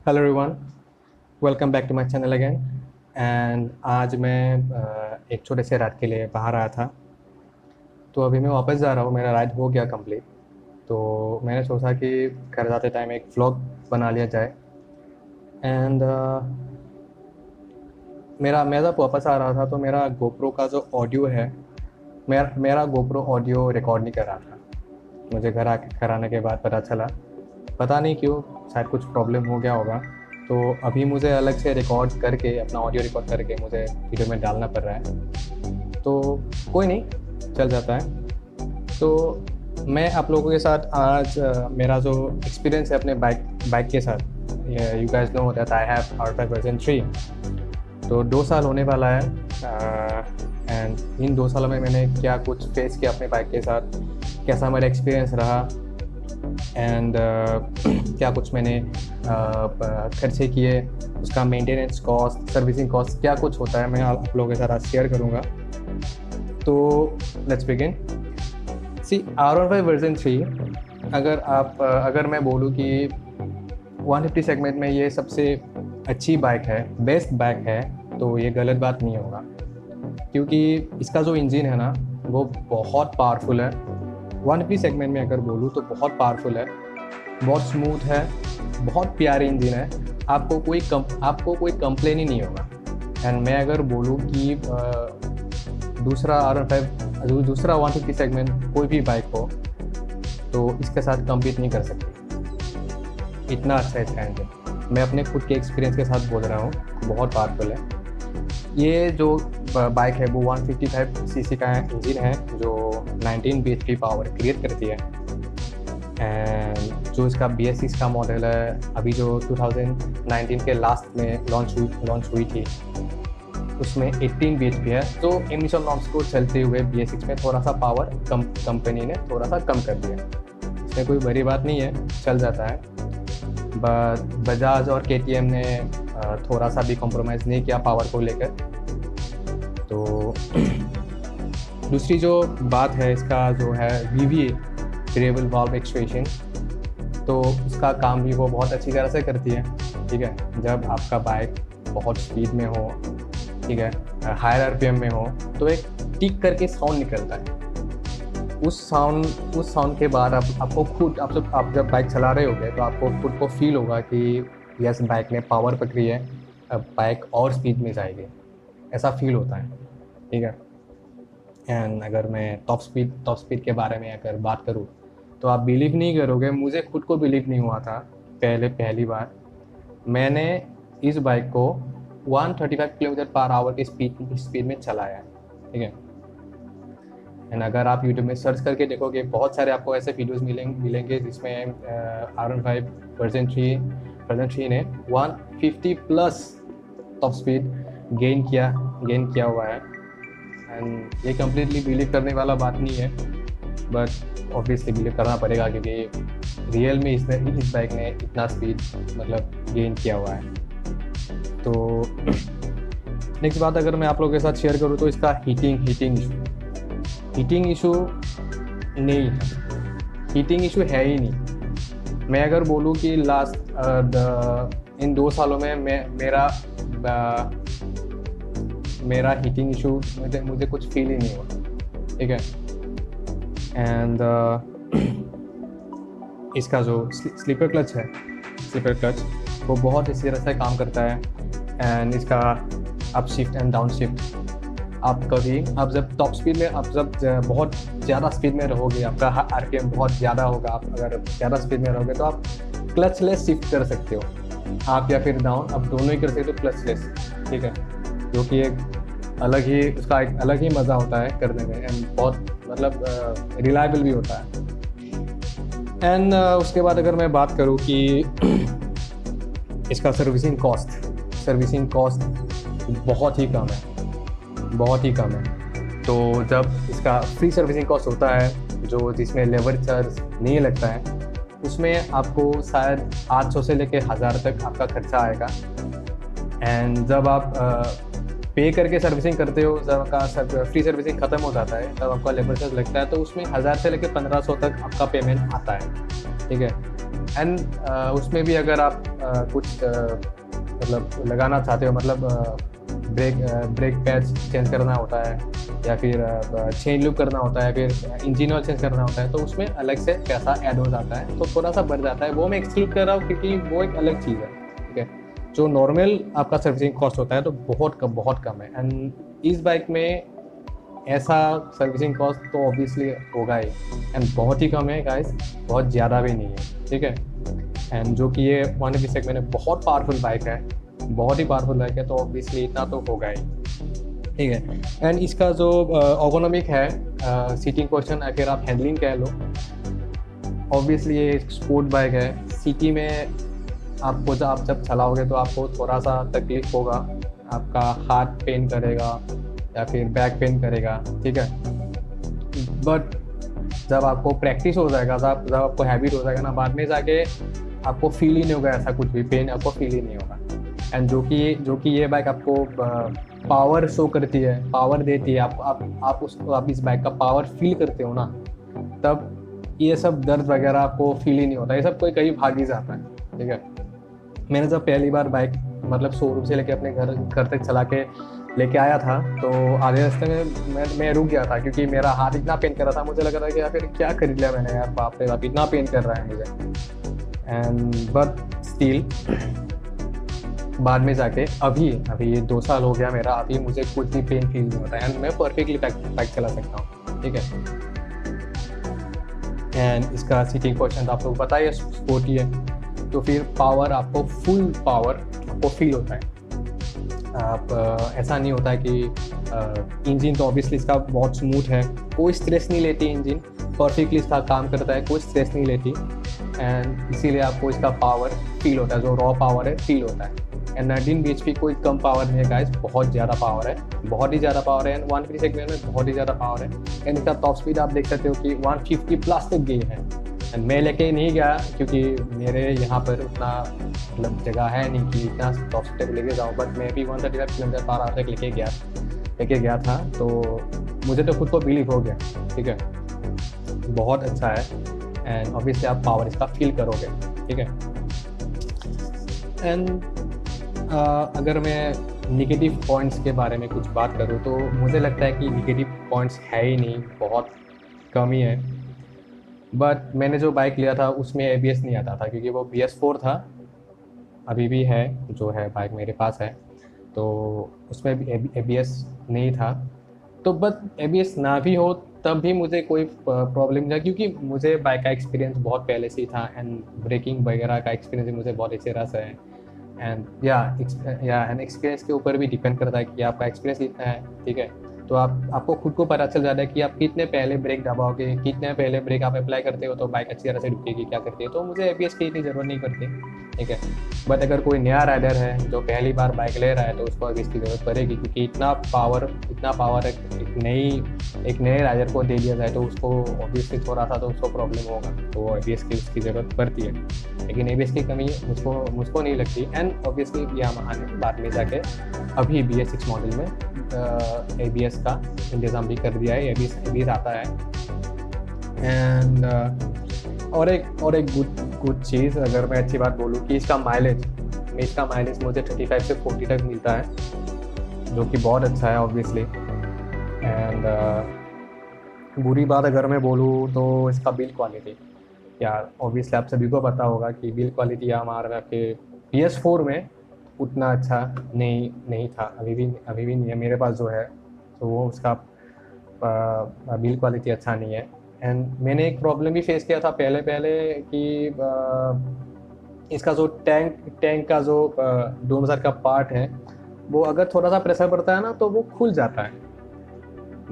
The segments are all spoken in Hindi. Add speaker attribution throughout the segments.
Speaker 1: Hello everyone, welcome back to my channel again. And आज मैं एक छोटे से राइड के लिए बाहर आया था। तो अभी मैं वापस जा रहा हूँ, मेरा राइड हो गया कंप्लीट। तो मैंने सोचा कि घर जाते टाइम एक व्लॉग बना लिया जाए। एंड मैं जब वापस आ रहा था तो मेरा गोप्रो का जो ऑडियो है, मेरा गोप्रो ऑडियो रिकॉर्ड नहीं कर रहा था। मुझे घर आने के बाद पता चला, पता नहीं क्यों, शायद कुछ प्रॉब्लम हो गया होगा। तो अभी मुझे अलग से रिकॉर्ड करके, अपना ऑडियो रिकॉर्ड करके मुझे वीडियो में डालना पड़ रहा है। तो कोई नहीं, चल जाता है। तो मैं आप लोगों के साथ आज मेरा जो एक्सपीरियंस है अपने बाइक के साथ। You guys know that I have R5 version 3। तो 2 साल होने वाला है। एंड इन 2 सालों में मैंने क्या कुछ फेस किया अपने बाइक के साथ, कैसा मेरा एक्सपीरियंस रहा। एंड क्या कुछ मैंने खर्चे किए, उसका मेंटेनेंस कॉस्ट, सर्विसिंग कॉस्ट क्या कुछ होता है, मैं आप लोगों के साथ आज शेयर करूँगा। तो let's begin. C R15 version 3, अगर मैं बोलूँ कि 150 सेगमेंट में ये सबसे अच्छी बाइक है, बेस्ट बाइक है, तो ये गलत बात नहीं होगा। क्योंकि इसका जो इंजन है ना, वो बहुत पावरफुल है। 150 सेगमेंट में अगर बोलूँ तो बहुत पावरफुल है, बहुत स्मूथ है, बहुत प्यारी इंजन है। आपको कोई कंप्लेन ही नहीं होगा। एंड मैं अगर बोलूँ कि दूसरा 150 सेगमेंट कोई भी बाइक हो तो इसके साथ कम्पीट नहीं कर सकती। इतना अच्छा है इसका इंजन। मैं अपने खुद के एक्सपीरियंस के साथ बोल रहा हूँ, बहुत पावरफुल है। ये जो बाइक है वो 155 सीसी का इंजन है, जो 19 bhp पावर क्रिएट करती है। एंड जो इसका BS6 का मॉडल है, अभी जो 2019 के लास्ट में लॉन्च हुई थी, उसमें 18 bhp है। तो एमिशन नॉर्म्स को चलते हुए BS6 में थोड़ा सा पावर कंपनी ने थोड़ा सा कम कर दिया। इसमें कोई बड़ी बात नहीं है, चल जाता है। बट बजाज और KTM ने थोड़ा सा भी कॉम्प्रोमाइज़ नहीं किया पावर को लेकर। तो दूसरी जो बात है, इसका जो है VVA, वेरिएबल वाल्व एक्चुएशन, तो उसका काम भी वो बहुत अच्छी तरह से करती है। ठीक है, जब आपका बाइक बहुत स्पीड में हो, ठीक है, हायर RPM में हो, तो एक टिक करके साउंड निकलता है। उस साउंड के बाद आप जब बाइक चला रहे होगे तो आपको खुद को फील होगा कि यस, बाइक ने पावर पकड़ी है, अब बाइक और स्पीड में जाएगी, ऐसा फील होता है। ठीक है। एंड अगर मैं टॉप स्पीड के बारे में अगर बात करूँ तो आप बिलीव नहीं करोगे, मुझे खुद को बिलीव नहीं हुआ था पहली बार मैंने इस बाइक को 135 किलोमीटर पर आवर की स्पीड में चलाया है। ठीक है। एंड अगर आप यूट्यूब में सर्च करके देखोगे, बहुत सारे आपको ऐसे वीडियोस मिलेंगे जिसमें R15 वर्जन 3 ने 150 प्लस टॉप स्पीड गेन किया हुआ है। एंड ये कम्प्लीटली बिलीव करने वाला बात नहीं है, बट ऑब्वियसली बिलीव करना पड़ेगा, क्योंकि रियल में इस बाइक ने इतना स्पीड मतलब गेन किया हुआ है। तो नेक्स्ट बात अगर मैं आप लोगों के साथ शेयर करूँ तो इसका हीटिंग इशू नहीं है, हीटिंग इशू है ही नहीं। मैं अगर बोलूँ कि इन 2 सालों में मेरा हीटिंग इशू मुझे कुछ फील ही नहीं हुआ। ठीक है। एंड इसका जो स्लीपर क्लच वो बहुत इसी तरह से काम करता है। एंड इसका up shift and down shift, आप जब टॉप स्पीड में, आप जब बहुत ज़्यादा स्पीड में रहोगे, आपका RPM बहुत ज़्यादा होगा, आप अगर ज़्यादा स्पीड में रहोगे तो आप क्लचलेस शिफ्ट कर सकते हो, आप या फिर डाउन, आप दोनों ही कर सकते हो क्लचलेस। ठीक है, जो कि उसका एक अलग ही मज़ा होता है करने में। एंड बहुत मतलब रिलायबल भी होता है। एंड उसके बाद अगर मैं बात करूँ कि इसका सर्विसिंग कॉस्ट बहुत ही कम है। तो जब इसका फ्री सर्विसिंग कॉस्ट होता है, जिसमें लेबर चार्ज नहीं लगता है, उसमें आपको शायद 800 से लेकर 1000 तक आपका खर्चा आएगा। एंड जब आप पे करके सर्विसिंग करते हो, जब आपका फ्री सर्विसिंग ख़त्म हो जाता है, तब आपका लेबर चार्ज लगता है, तो उसमें 1000 से लेकर 1500 तक आपका पेमेंट आता है। ठीक है। एंड उसमें भी अगर आप कुछ मतलब लगाना चाहते हो, मतलब ब्रेक पैच चेंज करना होता है या फिर चेन लूप करना होता है, फिर इंजन ऑयल चेंज करना होता है, तो उसमें अलग से पैसा ऐड हो जाता है, तो थोड़ा सा बढ़ जाता है। वो मैं एक्सक्लूड कर रहा हूँ क्योंकि वो एक अलग चीज़ है, ठीक है। जो नॉर्मल आपका सर्विसिंग कॉस्ट होता है तो बहुत कम है, एंड इस बाइक में ऐसा सर्विसिंग कॉस्ट तो ऑब्वियसली होगा ही, एंड बहुत ही कम है गाइस, बहुत ज़्यादा भी नहीं है, ठीक है। एंड जो कि ये 150 सेगमेंट में बहुत पावरफुल बाइक है, बहुत ही पावरफुल बाइक है, तो ऑब्वियसली इतना तो होगा ही, ठीक है। एंड इसका जो ergonomic है, सीटिंग पोजीशन या फिर आप हैंडलिंग कह लो, ऑब्वियसली ये एक स्पोर्ट बाइक है। सिटी में आपको आप जब चलाओगे तो आपको थोड़ा सा तकलीफ होगा, आपका हाथ पेन करेगा या फिर बैक पेन करेगा, ठीक है। बट जब आपको प्रैक्टिस हो जाएगा, जब आपको हैबिट हो जाएगा ना, बाद में जाके आपको फील ही नहीं होगा ऐसा कुछ भी, पेन आपको फील ही नहीं होगा। एंड जो कि ये बाइक आपको पावर शो करती है, पावर देती है, आप इस बाइक का पावर फील करते हो ना, तब ये सब दर्द वगैरह आपको फील ही नहीं होता, ये सब कोई कहीं भाग ही जाता है, ठीक है। मैंने जब पहली बार बाइक मतलब शोरूम से लेके अपने घर तक चला के लेके आया था, तो आधे रास्ते में मैं रुक गया था क्योंकि मेरा हाथ इतना पेन कर रहा था, मुझे लग रहा था कि यार फिर क्या खरीद लिया मैंने, यार बाप रे बाप इतना पेन कर रहा है मुझे। एंड बट स्टिल बाद में जाके अभी ये 2 साल हो गया मेरा, अभी मुझे कुछ भी पेन फील नहीं होता है, एंड मैं परफेक्टली बाइक चला सकता हूँ, ठीक है। एंड इसका सीटिंग पोजीशन आप लोग पता है स्पोर्टी है, तो फिर पावर आपको फुल पावर आपको फील होता है। आप ऐसा नहीं होता है कि इंजन तो ऑब्वियसली इसका बहुत स्मूथ है, कोई स्ट्रेस नहीं लेती इंजन, परफेक्टली इसका काम करता है, कोई स्ट्रेस नहीं लेती, एंड इसीलिए आपको इसका पावर फील होता है, जो रॉ पावर है फील होता है। एंड 19 bhp कोई कम पावर नहीं है गाइस, बहुत ज़्यादा पावर है, बहुत ही ज़्यादा पावर है, एंड 150 सेगमेंट में बहुत ही ज़्यादा पावर है। एंड इसका टॉप स्पीड आप देख सकते हो कि 150 प्लस तक गई है। एंड मैं लेके नहीं गया क्योंकि मेरे यहाँ पर उतना मतलब जगह है नहीं कि इतना टॉप स्पीड तक लेके जाऊँ, बट मैं भी 135 किलोमीटर पर आवर तक लेके गया था, तो मुझे तो खुद को बिलीव हो गया, ठीक है। बहुत अच्छा है, एंड ऑब्वियसली आप पावर इसका फील करोगे, ठीक है। एंड अगर मैं निगेटिव पॉइंट्स के बारे में कुछ बात करूँ तो मुझे लगता है कि निगेटिव पॉइंट्स है ही नहीं, बहुत कम ही है। बट मैंने जो बाइक लिया था उसमें ABS नहीं आता था, क्योंकि वो BS4 था, अभी भी है, जो है बाइक मेरे पास है, तो उसमें भी ABS नहीं था। तो बट ABS ना भी हो तब भी मुझे कोई प्रॉब्लम नहीं था, क्योंकि मुझे बाइक का एक्सपीरियंस बहुत पहले से ही था, एंड ब्रेकिंग वगैरह का एक्सपीरियंस मुझे बहुत अच्छे रहा है। एंड एंड एक्सपीरियंस के ऊपर भी डिपेंड करता है कि आपका एक्सपीरियंस कितना है, ठीक है। तो आपको खुद को पता चल जाता है कि आप कितने पहले ब्रेक दबाओगे, कितने पहले ब्रेक आप अप्लाई करते हो तो बाइक अच्छी तरह से रुकेगी, क्या करती है। तो मुझे ABS की इतनी ज़रूरत नहीं पड़ती, ठीक है। बट अगर कोई नया राइडर है जो पहली बार बाइक ले रहा है तो उसको ABS की ज़रूरत पड़ेगी, क्योंकि इतना पावर एक नए राइडर को दे दिया जाए तो उसको ऑब्वियसली थोड़ा सा तो उसको प्रॉब्लम होगा, तो ABS की उसकी ज़रूरत पड़ती है। लेकिन ABS की कमी मुझको नहीं लगती। एंड ऑब्वियसली यामाहा ने बाद में जाके अभी BS6 मॉडल में ABS का इंतज़ाम भी कर दिया है, ABS आता है। एंड और एक गुड चीज़, अगर मैं अच्छी बात बोलूँ कि इसका माइलेज मुझे 35 से 40 तक मिलता है, जो कि बहुत अच्छा है ऑब्वियसली। एंड बुरी बात अगर मैं बोलूँ तो इसका बिल्ड क्वालिटी, यार ऑब्वियसली आप सभी को पता होगा कि बिल्ड क्वालिटी हमारे आपके PS4 में उतना अच्छा नहीं था, अभी भी नहीं है मेरे पास जो है, तो वो उसका बिल्ड क्वालिटी अच्छा नहीं है। एंड मैंने एक प्रॉब्लम भी फेस किया था पहले कि इसका जो टैंक का जो डोमसर का पार्ट है, वो अगर थोड़ा सा प्रेशर पड़ता है ना तो वो खुल जाता है।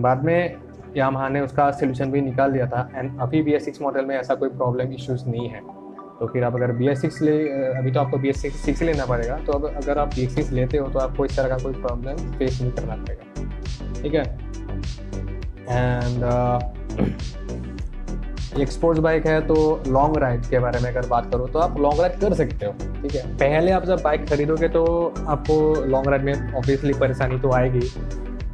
Speaker 1: बाद में यामाहा ने उसका सोल्यूशन भी निकाल दिया था, एंड अभी BS6 मॉडल में ऐसा कोई प्रॉब्लम इश्यूज़ नहीं है। तो फिर आप अगर BS6 अभी तो आपको BS6 लेना पड़ेगा, तो अब अगर आप BS6 लेते हो तो आपको इस तरह का कोई प्रॉब्लम फेस नहीं करना पड़ेगा, ठीक है। एंड एक स्पोर्ट्स बाइक है, तो लॉन्ग राइड के बारे में अगर बात करो तो आप लॉन्ग राइड कर सकते हो, ठीक है। पहले आप जब बाइक खरीदोगे तो आपको लॉन्ग राइड में ऑब्वियसली परेशानी तो आएगी,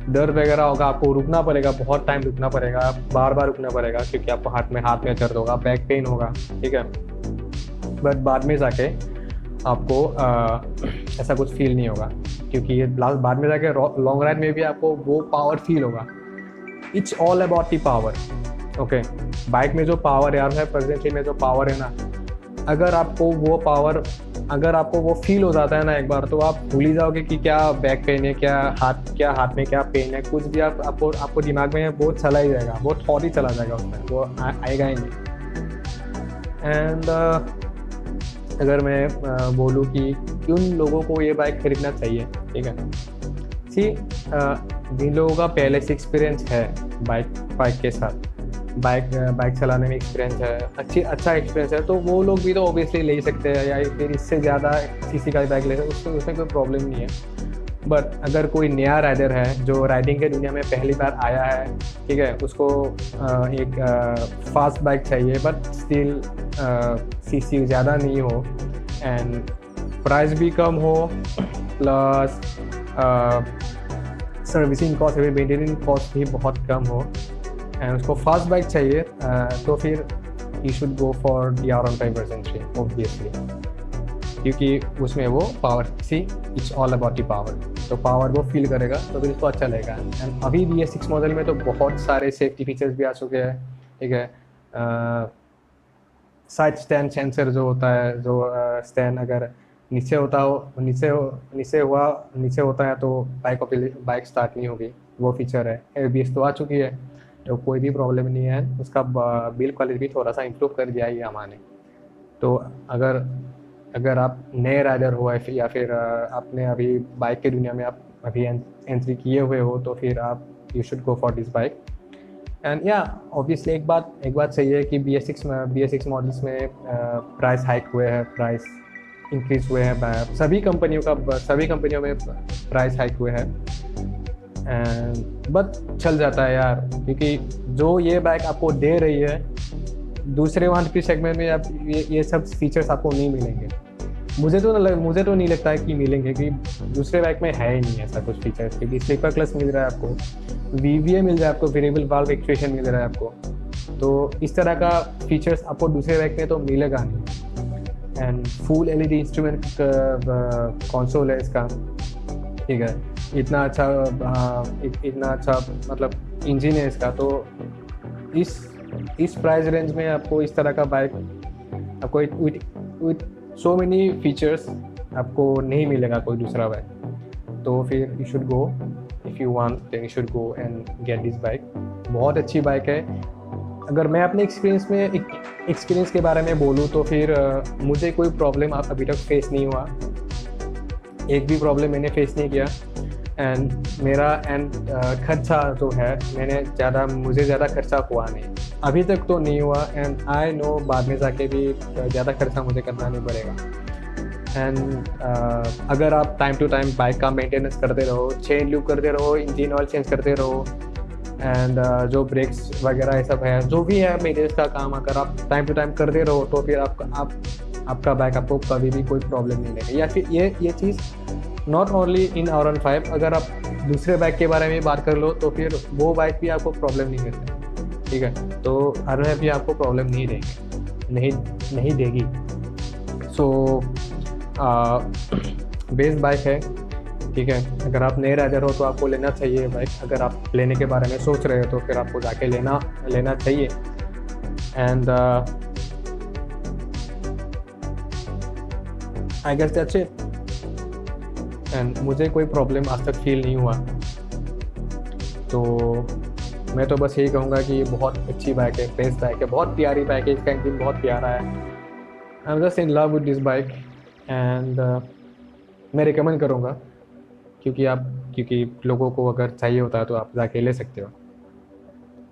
Speaker 1: डर वगैरह होगा, आपको रुकना पड़ेगा, बहुत टाइम रुकना पड़ेगा, बार रुकना पड़ेगा, क्योंकि आपको हाथ में दर्द होगा, बैक पेन होगा, ठीक है। बट बाद में जाके आपको ऐसा कुछ फील नहीं होगा, क्योंकि ये बाद में जाके लॉन्ग राइड में भी आपको वो पावर फील होगा। It's all about the power. Okay, bike में जो पावर है प्रेजेंटली में जो पावर है ना, अगर आपको वो फील हो जाता है ना एक बार, तो आप भूल ही जाओगे कि क्या बैक पेन है, क्या हाथ में क्या पेन है, कुछ भी आपको दिमाग में वो चला ही जाएगा, वो थॉट ही चला जाएगा उसमें, वो आएगा ही नहीं। एंड अगर मैं बोलूँ कि किन लोगों को ये बाइक खरीदना चाहिए, ठीक है, जिन लोगों का पहले से एक्सपीरियंस है बाइक के साथ, बाइक चलाने में एक्सपीरियंस है, अच्छा एक्सपीरियंस है, तो वो लोग भी तो ऑब्वियसली ले ही सकते हैं, या फिर इससे ज़्यादा सीसी का बाइक ले सकते हैं, उसमें कोई प्रॉब्लम नहीं है। बट अगर कोई नया राइडर है जो राइडिंग के दुनिया में पहली बार आया है, ठीक है, उसको एक फास्ट बाइक चाहिए, बट स्टिल सीसी ज़्यादा नहीं हो, एंड प्राइस भी कम हो, प्लस सर्विसिंग कॉस्ट भी, मेंटेनेंस कॉस्ट भी बहुत कम हो, एंड उसको फास्ट बाइक चाहिए, तो फिर you should go for the R15 version 3 obviously, क्योंकि उसमें वो power it's all about the power, तो पावर वो फील करेगा, तो फिर इसको अच्छा लगेगा। एंड अभी BS6 मॉडल में तो बहुत सारे सेफ्टी फीचर्स भी आ चुके हैं, ठीक है। साइड स्टैंड सेंसर जो होता है, जो स्टैंड अगर नीचे होता है तो बाइक स्टार्ट नहीं होगी, वो फीचर है। ABS तो आ चुकी है, तो कोई भी प्रॉब्लम नहीं है, उसका बिल्ड क्वालिटी भी थोड़ा सा इम्प्रूव कर दिया है यामाहा ने। तो अगर आप नए राइडर हो, या फिर आपने अभी बाइक की दुनिया में आप अभी एंट्री किए हुए हो, तो फिर आप you should go for this bike. And या ऑब्वियसली एक बात सही है कि BS6 मॉडल्स में प्राइस हाइक हुए हैं, प्राइस इंक्रीज हुए हैं, सभी कंपनियों में प्राइस हाइक हुए हैं, एंड बट चल जाता है यार, क्योंकि जो ये बाइक आपको दे रही है, दूसरे 150 सेगमेंट में आप ये सब फीचर्स आपको नहीं मिलेंगे। मुझे तो नहीं लगता है कि मिलेंगे, कि दूसरे बाइक में है ही नहीं ऐसा कुछ फीचर्स, क्योंकि स्लीपर क्लच मिल रहा है आपको, VVA मिल रहा है आपको, वेरिएबल वाल्व एक्चुएशन मिल रहा है आपको, तो इस तरह का फीचर्स आपको दूसरे बाइक में तो मिलेगा नहीं। And full LED instrument console है इसका, ठीक है, इतना अच्छा मतलब इंजन है इसका, तो इस प्राइस रेंज में आपको इस तरह का बाइक आपको विथ सो मेनी फीचर्स आपको नहीं मिलेगा कोई दूसरा बाइक। तो फिर you should go, if you want then you should go and get this bike. बहुत अच्छी बाइक है। अगर मैं अपने एक्सपीरियंस के बारे में बोलूँ तो फिर मुझे कोई प्रॉब्लम अभी तक फेस नहीं हुआ, एक भी प्रॉब्लम मैंने फेस नहीं किया। एंड मेरा खर्चा जो है, मुझे ज़्यादा खर्चा हुआ नहीं, अभी तक तो नहीं हुआ। एंड आई नो बाद में जाके भी ज़्यादा खर्चा मुझे करना नहीं पड़ेगा। एंड अगर आप टाइम टू टाइम बाइक का मेंटेनेंस करते रहो, चेन लूप करते रहो, इंजन ऑयल चेंज करते रहो, एंड जो ब्रेक्स वगैरह ये सब है, जो भी है मेंटेनेंस का काम, अगर आप टाइम टू टाइम करते रहो, तो फिर आपका बाइक आपको कभी भी कोई प्रॉब्लम नहीं लगेगी। या फिर ये चीज़ नॉट ओनली इन R15, अगर आप दूसरे बाइक के बारे में बात कर लो तो फिर वो बाइक भी आपको प्रॉब्लम नहीं करते, ठीक है। तो R15 भी आपको प्रॉब्लम नहीं देगी। सो बेस्ट बाइक है, ठीक है। अगर आप नए राइडर हो तो आपको लेना चाहिए बाइक। अगर आप लेने के बारे में सोच रहे हो तो फिर आपको जाके लेना चाहिए। And I guess that's it. And मुझे कोई प्रॉब्लम आज तक फील नहीं हुआ, तो मैं तो बस यही कहूँगा कि ये बहुत अच्छी बाइक है, बेस्ट बाइक है, बहुत प्यारी बाइक है, इसका इंजन बहुत प्यारा है। I am just in love with this bike. And मैं रिकमेंड करूँगा, क्योंकि लोगों को अगर चाहिए होता है तो आप जाके ले सकते हो।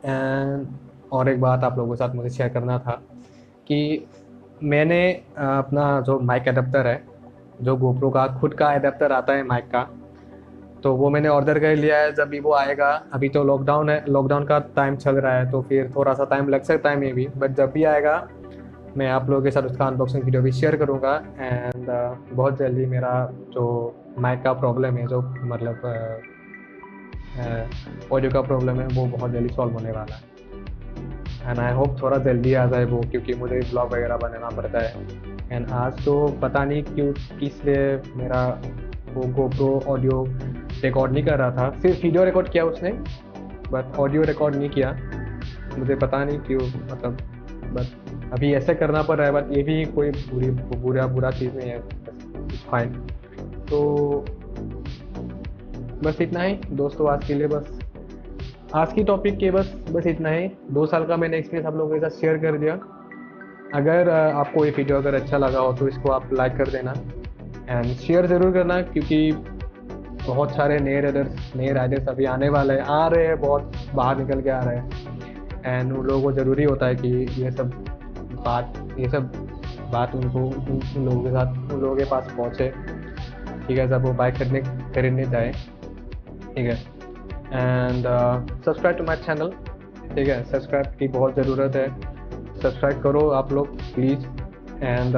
Speaker 1: एंड और एक बात आप लोगों के साथ मुझे शेयर करना था कि मैंने अपना जो माइक एडाप्टर है, जो GoPro का खुद का एडाप्टर आता है माइक का, तो वो मैंने ऑर्डर कर लिया है। जब भी वो आएगा, अभी तो लॉकडाउन है, लॉकडाउन का टाइम चल रहा है, तो फिर थोड़ा सा टाइम लग सकता है मे बी, बट जब भी आएगा मैं आप लोगों के साथ उसका अनबॉक्सिंग वीडियो भी शेयर करूँगा। एंड बहुत जल्दी मेरा जो माइक का प्रॉब्लम है, जो मतलब ऑडियो का प्रॉब्लम है, वो बहुत जल्दी सॉल्व होने वाला है। एंड आई होप थोड़ा जल्दी आ जाए वो, क्योंकि मुझे ब्लॉग वगैरह बनाना पड़ता है। एंड आज तो पता नहीं क्यों किस लिए मेरा वो गोप्रो ऑडियो रिकॉर्ड नहीं कर रहा था, सिर्फ वीडियो रिकॉर्ड किया उसने, बट ऑडियो रिकॉर्ड नहीं किया। मुझे पता नहीं क्यों, मतलब बट अभी ऐसे करना पड़ रहा है, बट ये भी कोई बुरा चीज़ नहीं है, फाइन। तो बस इतना ही दोस्तों आज के लिए, बस आज की टॉपिक के बस इतना ही। 2 साल का मैंने एक्सपीरियंस आप लोगों के साथ शेयर कर दिया। अगर आपको ये वीडियो अगर अच्छा लगा हो तो इसको आप लाइक कर देना एंड शेयर ज़रूर करना, क्योंकि बहुत सारे नए राइडर्स अभी आने वाले हैं, आ रहे हैं, बहुत बाहर निकल के आ रहे हैं। एंड उन लोगों को ज़रूरी होता है कि ये सब बात उन लोगों के साथ, उन लोगों के पास पहुँचे, ठीक है, जब वो बाइक खरीदने जाए, ठीक है। And subscribe to my channel, ठीक है, सब्सक्राइब की बहुत ज़रूरत है, सब्सक्राइब करो आप लोग प्लीज़। एंड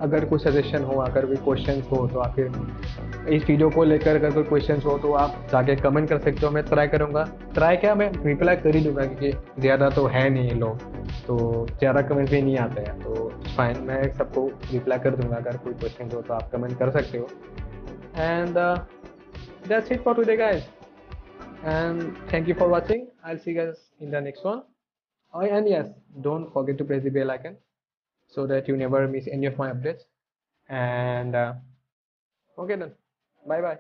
Speaker 1: अगर कोई सजेशन हो, अगर कोई क्वेश्चंस हो, तो आप इस वीडियो को लेकर अगर कोई क्वेश्चंस हो तो आप जाके कमेंट कर सकते हो, मैं ट्राई करूँगा। ट्राई क्या, मैं रिप्लाई कर ही दूंगा, क्योंकि ज़्यादा तो है नहीं लोग, तो ज़्यादा कमेंट्स भी नहीं आते हैं, तो फाइन, मैं सबको रिप्लाई कर दूंगा। अगर कोई क्वेश्चन हो तो आप कमेंट कर सकते हो। And that's it for today guys, and thank you for watching. I'll see you guys in the next one. Oh, and yes, don't forget to press the bell icon so that you never miss any of my updates. And okay then, bye bye.